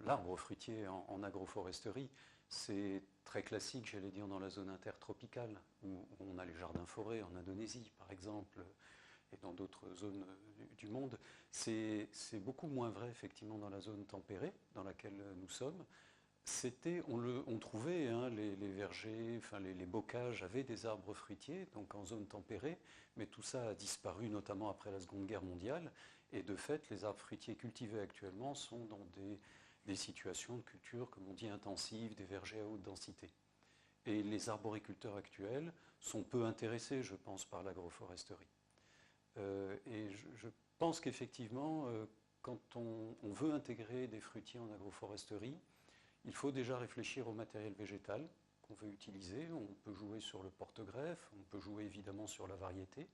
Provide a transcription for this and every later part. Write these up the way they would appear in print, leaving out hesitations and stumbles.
L'arbre fruitier en agroforesterie, c'est très classique, j'allais dire, dans la zone intertropicale, où on a les jardins-forêts en Indonésie, par exemple, et dans d'autres zones du monde. C'est beaucoup moins vrai, effectivement, dans la zone tempérée, dans laquelle nous sommes. On trouvait les vergers, enfin les bocages avaient des arbres fruitiers, donc en zone tempérée, mais tout ça a disparu, notamment après la Seconde Guerre mondiale. Et de fait, les arbres fruitiers cultivés actuellement sont dans des situations de culture, comme on dit, intensives, des vergers à haute densité. Et les arboriculteurs actuels sont peu intéressés, je pense, par l'agroforesterie. Et je pense qu'effectivement, quand on veut intégrer des fruitiers en agroforesterie, il faut déjà réfléchir au matériel végétal qu'on veut utiliser. On peut jouer sur le porte-greffe, on peut jouer évidemment sur la variété.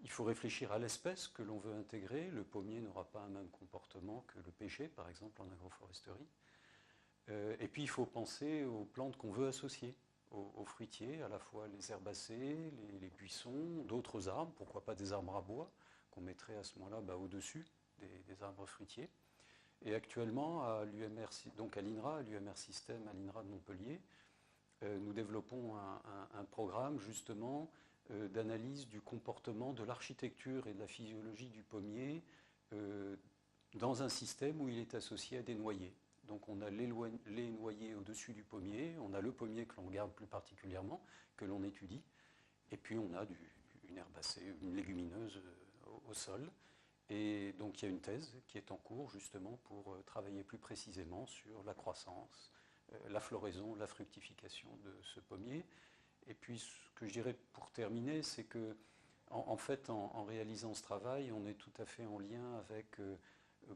Il faut réfléchir à l'espèce que l'on veut intégrer. Le pommier n'aura pas un même comportement que le pêcher, par exemple, en agroforesterie. Et puis il faut penser aux plantes qu'on veut associer aux fruitiers, à la fois les herbacées, les buissons, d'autres arbres, pourquoi pas des arbres à bois, qu'on mettrait à ce moment-là au-dessus des arbres fruitiers. Et actuellement, à l'UMR, donc à l'INRA, à l'UMR Système, à l'INRA de Montpellier, nous développons un programme justement d'analyse du comportement, de l'architecture et de la physiologie du pommier dans un système où il est associé à des noyers. Donc on a les noyers au-dessus du pommier, on a le pommier que l'on garde plus particulièrement, que l'on étudie, et puis on a une herbacée, une légumineuse au sol. Et donc il y a une thèse qui est en cours justement pour travailler plus précisément sur la croissance, la floraison, la fructification de ce pommier. Et puis ce que je dirais pour terminer, c'est que en fait en réalisant ce travail, on est tout à fait en lien avec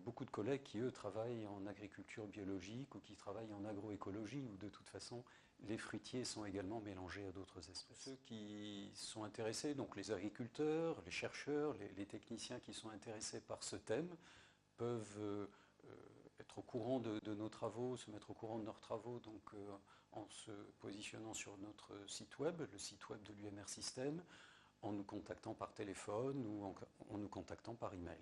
beaucoup de collègues qui eux travaillent en agriculture biologique ou qui travaillent en agroécologie, où de toute façon les fruitiers sont également mélangés à d'autres espèces. Ceux qui sont intéressés, donc les agriculteurs, les chercheurs, les techniciens qui sont intéressés par ce thème, peuvent être au courant de nos travaux, se mettre au courant de leurs travaux, donc en se positionnant sur notre site web, le site web de l'UMR Système, en nous contactant par téléphone ou en nous contactant par email.